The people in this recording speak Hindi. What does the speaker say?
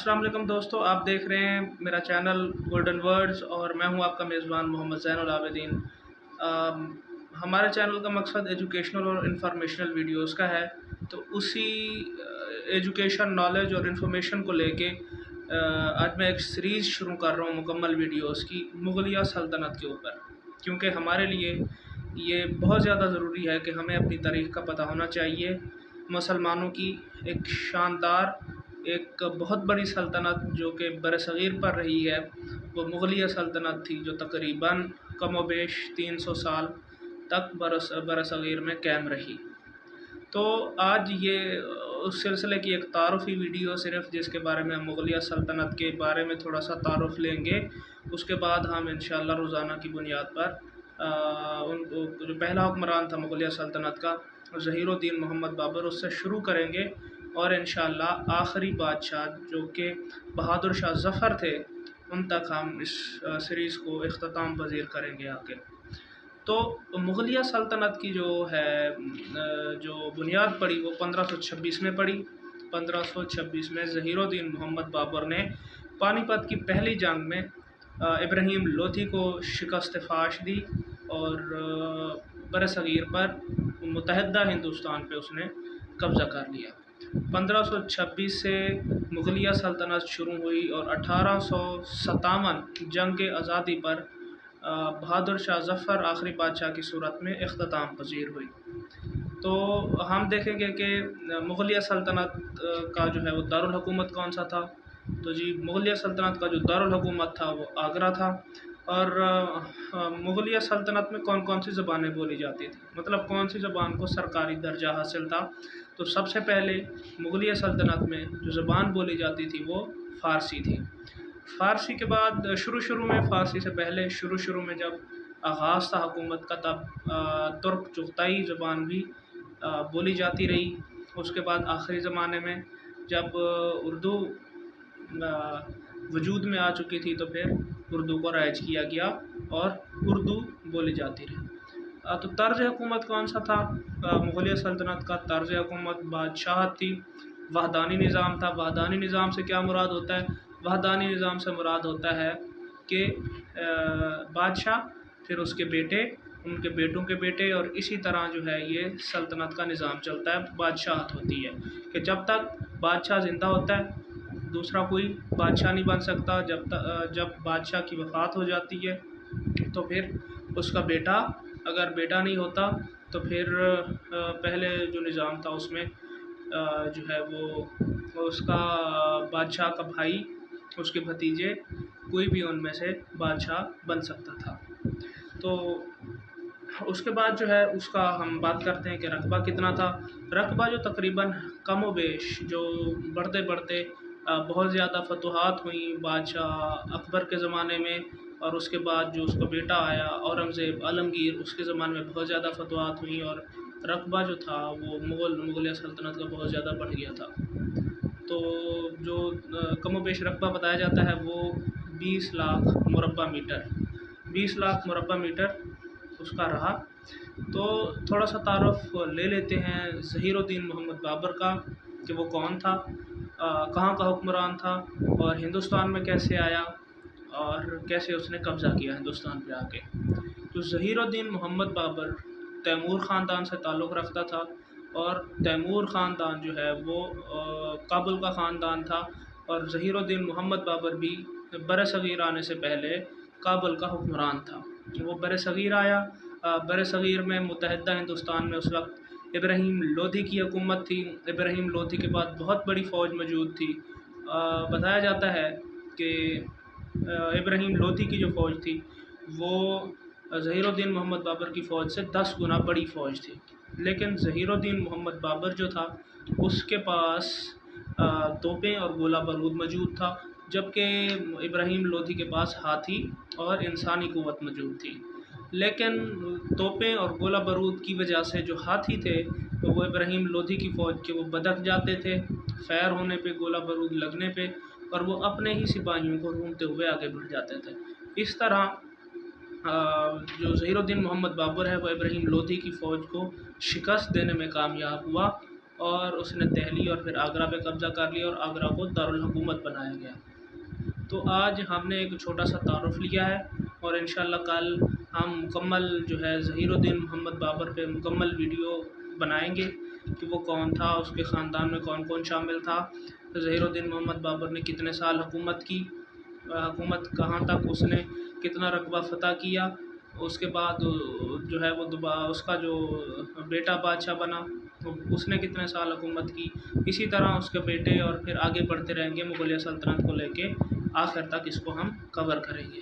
अस्सलाम वालेकुम दोस्तों, आप देख रहे हैं मेरा चैनल गोल्डन वर्ड्स और मैं हूं आपका मेज़बान मोहम्मद ज़ैनुल आबिदीन। हमारे चैनल का मकसद एजुकेशनल और इंफॉर्मेशनल वीडियोस का है, तो उसी एजुकेशन, नॉलेज और इन्फॉर्मेशन को लेके आज मैं एक सीरीज़ शुरू कर रहा हूं मुकम्मल वीडियोस की मुग़लिया सल्तनत के ऊपर, क्योंकि हमारे लिए ये बहुत ज़्यादा ज़रूरी है कि हमें अपनी तारीख़ का पता होना चाहिए। मुसलमानों की एक शानदार, एक बहुत बड़ी सल्तनत जो कि बरसग़ीर पर रही है, वो मुग़लिया सल्तनत थी, जो तकरीबन कमोबेश 300 साल तक बरसग़ीर में कायम रही। तो आज ये उस सिलसिले की एक तारुफ़ी वीडियो सिर्फ़, जिसके बारे में हम मुग़लिया सल्तनत के बारे में थोड़ा सा तारुफ़ लेंगे। उसके बाद हम इंशाअल्लाह रोज़ाना की बुनियाद पर उनको जो पहला हुक्मरान था मुग़लिया सल्तनत का, ज़हीरुद्दीन मोहम्मद बाबर, उससे शुरू करेंगे और इंशाअल्लाह आखिरी बादशाह जो कि बहादुर शाह ज़फ़र थे, उन तक हम इस सीरीज़ को इख्तिताम पज़ीर करेंगे आगे। तो मुग़लिया सल्तनत की जो है जो बुनियाद पड़ी वो 1526 में पड़ी। 1526 में ज़हीरुद्दीन मोहम्मद बाबर ने पानीपत की पहली जंग में इब्राहिम लोधी को शिकस्त फ़ाश दी और बरसग़ीर पर मुत्तहिदा हिंदुस्तान पे उसने कब्ज़ा कर लिया। 1526 से मुग़लिया सल्तनत शुरू हुई और 1857 जंग आज़ादी पर बहादुर शाह ज़फ़र आखिरी बादशाह की सूरत में इख्तिताम पज़ीर हुई। तो हम देखेंगे कि मुग़लिया सल्तनत का जो है वो दारुल हुकूमत कौन सा था। तो जी, मुग़लिया सल्तनत का जो दारुल हुकूमत था वो आगरा था। और मुग़लिया सल्तनत में कौन कौन सी ज़बानें बोली जाती थी, मतलब कौन सी ज़बान को सरकारी दर्जा हासिल था। तो सबसे पहले मुग़लिया सल्तनत में जो ज़बान बोली जाती थी वो फ़ारसी थी। फ़ारसी के बाद शुरू में, फ़ारसी से पहले शुरू में जब आगाज़ था हुकूमत का, तब तुर्क चुग़ताई ज़बान भी बोली जाती रही। उसके बाद आखिरी ज़माने में जब उर्दू वजूद में आ चुकी थी, तो फिर उर्दू को राइज किया गया और उर्दू बोली जाती रही। तो तर्ज़ हुकूमत कौन सा था मुग़लिया सल्तनत का? तर्ज़ हुकूमत बादशाहत थी, वहदानी निज़ाम था। वहदानी निज़ाम से क्या मुराद होता है? वहदानी निज़ाम से मुराद होता है कि बादशाह, फिर उसके बेटे, उनके बेटों के बेटे, और इसी तरह जो है ये सल्तनत का निज़ाम चलता है। बादशाहत होती है कि जब तक बादशाह ज़िंदा होता है दूसरा कोई बादशाह नहीं बन सकता। जब बादशाह की वफ़ात हो जाती है तो फिर उसका बेटा, अगर बेटा नहीं होता तो फिर पहले जो निज़ाम था उसमें जो है वो उसका बादशाह का भाई, उसके भतीजे, कोई भी उनमें से बादशाह बन सकता था। तो उसके बाद जो है उसका हम बात करते हैं कि रकबा कितना था। रकबा जो तकरीबन कमोबेश जो बढ़ते बढ़ते बहुत ज़्यादा फतूहात हुई बादशाह अकबर के ज़माने में, और उसके बाद जो उसका बेटा आया औरंगज़ेब आलमगीर, उसके ज़माने में बहुत ज़्यादा फतूहात हुई और रकबा जो था वो मुग़लिया सल्तनत का बहुत ज़्यादा बढ़ गया था। तो जो कमोबेश रकबा बताया जाता है वो 20 लाख मुरब्बा मीटर, 20 लाख मुरब्बा मीटर उसका रहा। तो थोड़ा सा तारुफ़ ले लेते हैं ज़हीरुद्दीन मोहम्मद बाबर का, कि वो कौन था, कहाँ का हुक्मरान था और हिंदुस्तान में कैसे आया और कैसे उसने कब्ज़ा किया हिंदुस्तान पे आके। तो ज़हीरुद्दीन मोहम्मद बाबर तैमूर ख़ानदान से ताल्लुक़ रखता था, और तैमूर ख़ानदान जो है वो काबुल का ख़ानदान था, और ज़हीरुद्दीन मोहम्मद बाबर भी बरसग़ीर आने से पहले काबुल का हुक्मरान था। वो बरसग़ीर आया। बरसग़ीर में मुत्तहिदा हिंदुस्तान में उस वक्त इब्राहिम लोधी की हुकूमत थी। इब्राहिम लोधी के बाद बहुत बड़ी फ़ौज मौजूद थी। बताया जाता है कि इब्राहिम लोधी की जो फ़ौज थी वो ज़हीरुद्दीन मोहम्मद बाबर की फ़ौज से 10 गुना बड़ी फ़ौज थी। लेकिन ज़हीरुद्दीन मोहम्मद बाबर जो था उसके पास तोपें और गोला बारूद मौजूद था, जबकि इब्राहिम लोधी के पास हाथी और इंसानी क़ुव्वत मौजूद थी। लेकिन तोपें और गोला बारूद की वजह से जो हाथी थे तो वो इब्राहिम लोधी की फ़ौज के वो बदक जाते थे फ़ैर होने पे, गोला बारूद लगने पे, और वो अपने ही सिपाहियों को ढूंढते हुए आगे बढ़ जाते थे। इस तरह जो ज़हीरुद्दीन मोहम्मद बाबर है वो इब्राहिम लोधी की फ़ौज को शिकस्त देने में कामयाब हुआ और उसने दिल्ली और फिर आगरा पे कब्ज़ा कर लिया और आगरा को दारुल हुकूमत बनाया गया। तो आज हमने एक छोटा सा तारुफ़ लिया है और इंशाअल्लाह कल हम मुकम्मल जो है ज़हीरुद्दीन मोहम्मद बाबर पे मुकम्मल वीडियो बनाएंगे कि वो कौन था, उसके ख़ानदान में कौन कौन शामिल था, ज़हीरुद्दीन मोहम्मद बाबर ने कितने साल हुकूमत की, हुकूमत कहाँ तक उसने कितना रकबा फ़तह किया, उसके बाद जो है वो उसका जो बेटा बादशाह बना तो उसने कितने साल हुकूमत की। इसी तरह उसके बेटे और फिर आगे बढ़ते रहेंगे मुग़लिया सल्तनत को लेके, आखिर तक इसको हम कवर करेंगे।